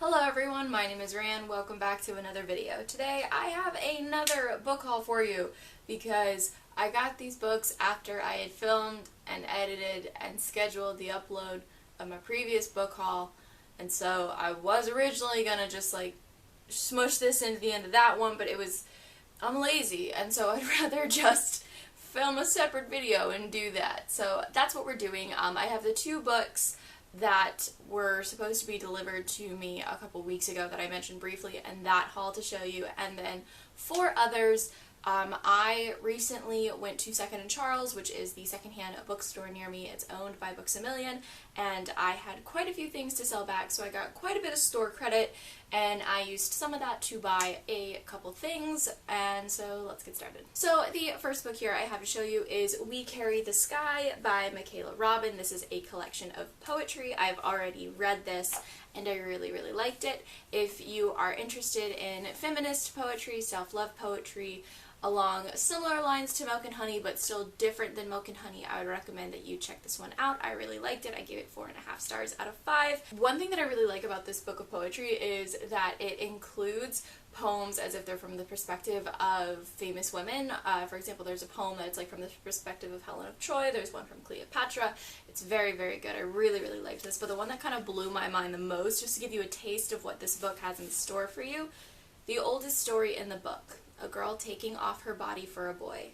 Hello everyone, my name is Ryan. Welcome back to another video. Today I have another book haul for you because I got these books after I had filmed and edited and scheduled the upload of my previous book haul, and so I was originally gonna just like smush this into the end of that one, but I'm lazy, and so I'd rather just film a separate video and do that. So that's what we're doing. I have the two books that were supposed to be delivered to me a couple weeks ago that I mentioned briefly, and that haul to show you, and then four others. I recently went to Second & Charles, which is the secondhand bookstore near me. It's owned by Books A Million, and I had quite a few things to sell back, so I got quite a bit of store credit, and I used some of that to buy a couple things, and so let's get started. So the first book here I have to show you is We Carry the Sky by Michaela Robin. This is a collection of poetry. I've already read this, and I really, really liked it. If you are interested in feminist poetry, self-love poetry, along similar lines to Milk and Honey, but still different than Milk and Honey, I would recommend that you check this one out. I really liked it. I gave it 4.5 stars out of 5. One thing that I really like about this book of poetry is that it includes poems as if they're from the perspective of famous women. For example, there's a poem that's like from the perspective of Helen of Troy. There's one from Cleopatra. It's very, very good. I really, really liked this. But the one that kind of blew my mind the most, just to give you a taste of what this book has in store for you, the oldest story in the book. A girl taking off her body for a boy.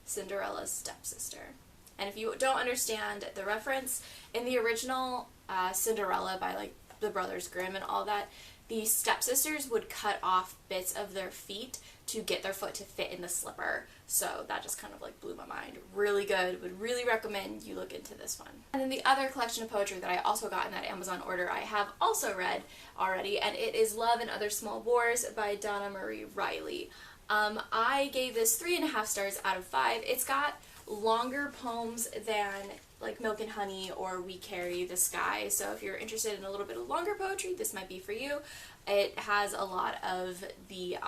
Cinderella's stepsister. And if you don't understand the reference, in the original Cinderella by like the Brothers Grimm and all that, the stepsisters would cut off bits of their feet to get their foot to fit in the slipper. So that just kind of like blew my mind. Really good. Would really recommend you look into this one. And then the other collection of poetry that I also got in that Amazon order I have also read already, and it is Love and Other Small Wars by Donna Marie Riley. I gave this 3.5 stars out of 5. It's got longer poems than like Milk and Honey or We Carry the Sky, so if you're interested in a little bit of longer poetry, this might be for you. It has a lot of the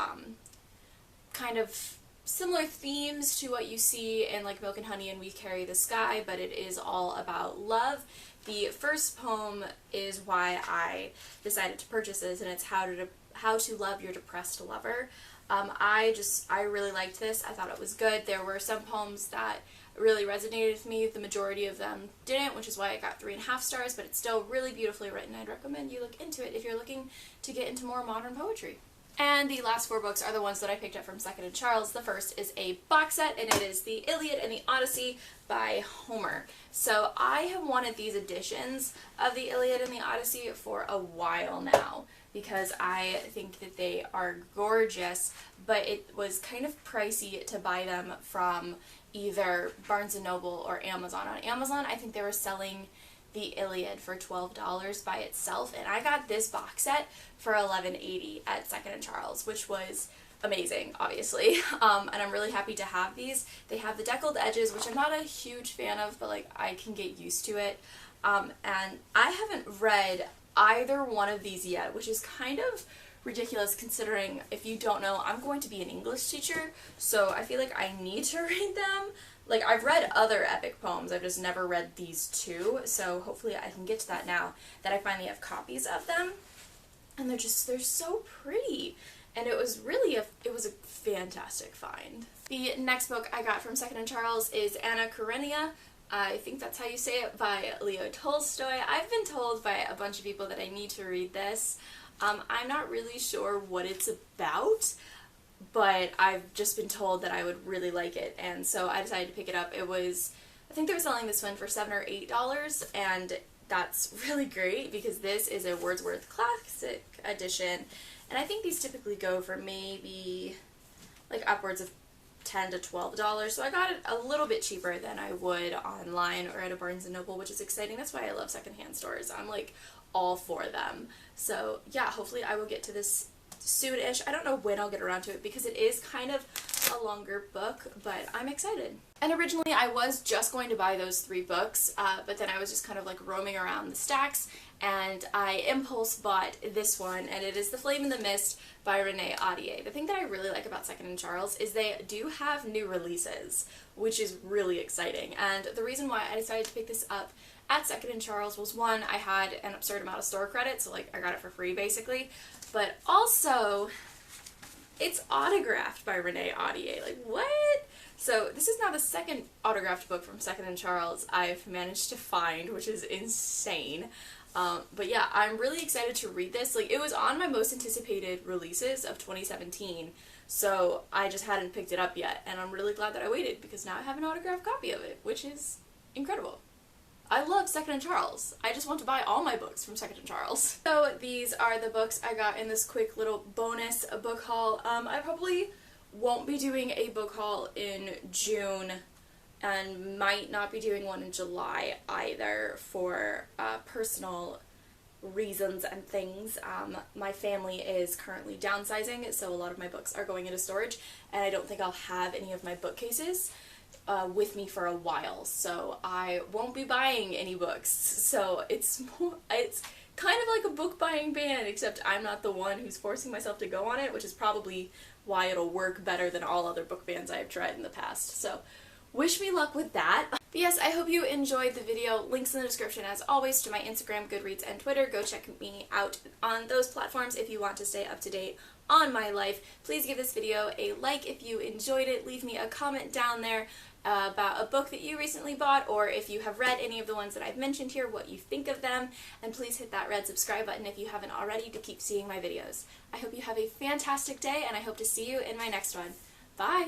kind of similar themes to what you see in like Milk and Honey and We Carry the Sky, but it is all about love. The first poem is why I decided to purchase this, and it's How to Love Your Depressed Lover. I really liked this. I thought it was good. There were some poems that really resonated with me. The majority of them didn't, which is why I got 3.5 stars, but it's still really beautifully written. I'd recommend you look into it if you're looking to get into more modern poetry. And the last 4 books are the ones that I picked up from Second & Charles. The first is a box set, and it is The Iliad and the Odyssey by Homer. So I have wanted these editions of The Iliad and the Odyssey for a while now, because I think that they are gorgeous, but it was kind of pricey to buy them from either Barnes & Noble or Amazon. On Amazon, I think they were selling the Iliad for $12 by itself, and I got this box set for $11.80 at Second & Charles, which was amazing, obviously. And I'm really happy to have these. They have the deckled edges, which I'm not a huge fan of, but like I can get used to it. And I haven't read either one of these yet, which is kind of ridiculous considering, if you don't know, I'm going to be an English teacher, so I feel like I need to read them. Like, I've read other epic poems, I've just never read these two, so hopefully I can get to that now that I finally have copies of them. And they're so pretty. And it was a fantastic find. The next book I got from Second & Charles is Anna Karenina. I think that's how you say it, by Leo Tolstoy. I've been told by a bunch of people that I need to read this. I'm not really sure what it's about, but I've just been told that I would really like it, and so I decided to pick it up. I think they were selling this one for $7 or $8, and that's really great because this is a Wordsworth Classic edition, and I think these typically go for maybe like upwards of $10 to $12, so I got it a little bit cheaper than I would online or at a Barnes & Noble, which is exciting. That's why I love secondhand stores. I'm like all for them. So yeah, hopefully I will get to this soon-ish. I don't know when I'll get around to it because it is kind of a longer book, but I'm excited. And originally I was just going to buy those 3 books, but then I was just kind of like roaming around the stacks, and I impulse bought this one, and it is The Flame in the Mist by Renee Ahdieh. The thing that I really like about Second & Charles is they do have new releases, which is really exciting, and the reason why I decided to pick this up at Second and Charles was one, I had an absurd amount of store credit, so like I got it for free basically, but also it's autographed by Renee Ahdieh. Like, what? So this is now the second autographed book from Second and Charles I've managed to find, which is insane. But yeah, I'm really excited to read this. Like, it was on my most anticipated releases of 2017, so I just hadn't picked it up yet, and I'm really glad that I waited, because now I have an autographed copy of it, which is incredible. I love Second and Charles. I just want to buy all my books from Second and Charles. So these are the books I got in this quick little bonus book haul. I probably won't be doing a book haul in June, and might not be doing one in July either for personal reasons and things. My family is currently downsizing, so a lot of my books are going into storage, and I don't think I'll have any of my bookcases with me for a while, so I won't be buying any books. So it's kind of like a book buying ban, except I'm not the one who's forcing myself to go on it, which is probably why it'll work better than all other book bans I've tried in the past. So wish me luck with that. But yes, I hope you enjoyed the video. Links in the description as always to my Instagram, Goodreads, and Twitter. Go check me out on those platforms if you want to stay up to date on my life. Please give this video a like if you enjoyed it. Leave me a comment down there about a book that you recently bought, or if you have read any of the ones that I've mentioned here, what you think of them, and please hit that red subscribe button if you haven't already to keep seeing my videos. I hope you have a fantastic day, and I hope to see you in my next one. Bye!